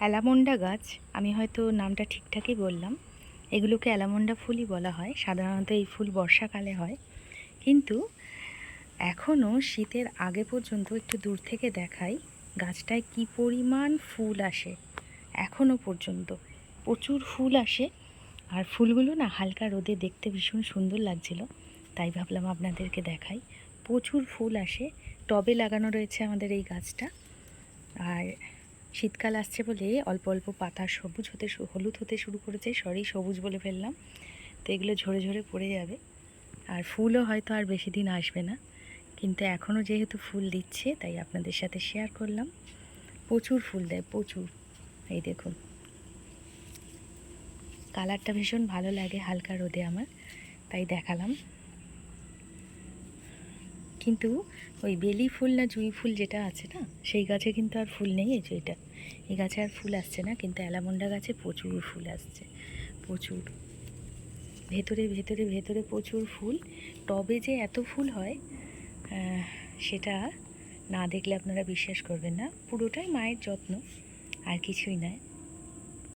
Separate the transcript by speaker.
Speaker 1: Allamanda গাছ, আমি হয়তো নামটা ঠিকঠাকই বললাম। এগুলোকে অ্যালামন্ডা ফুলই বলা হয়। সাধারণত এই ফুল বর্ষাকালে হয়, কিন্তু এখনও শীতের আগে পর্যন্ত একটু দূর থেকে দেখাই গাছটায় কি পরিমাণ ফুল আসে। এখনও পর্যন্ত প্রচুর ফুল আসে, আর ফুলগুলো না হালকা রোদে দেখতে ভীষণ সুন্দর লাগছিল, তাই ভাবলাম আপনাদেরকে দেখাই। প্রচুর ফুল আসে। টবে লাগানো রয়েছে আমাদের এই গাছটা, আর শীতকাল আসছে বলে অল্প অল্প পাতা সবুজ হতে হলুদ হতে শুরু করেছে। সবুজ বলে ফেললাম, তো এগুলো ঝরে ঝরে পড়ে যাবে, আর ফুলও হয়তো আর বেশি দিন আসবে না, কিন্তু এখনও যেহেতু ফুল দিচ্ছে তাই আপনাদের সাথে শেয়ার করলাম। প্রচুর ফুল দেয়, প্রচুর। এই দেখুন, কালারটা ভীষণ ভালো লাগে হালকা রোদে আমার, তাই দেখালাম। কিন্তু ওই বেলি ফুল না জুঁই ফুল যেটা আছে না, সেই গাছে কিন্তু আর ফুল নেই। এই যে এটা, এই গাছে আর ফুল আসছে না, কিন্তু অ্যালামন্ডা গাছে প্রচুর ফুল আসছে, প্রচুর। ভেতরে ভেতরে ভেতরে প্রচুর ফুল। টবে যে এত ফুল হয় সেটা না দেখলে আপনারা বিশ্বাস করবেন না। পুরোটাই মায়ের যত্ন, আর কিছুই নয়।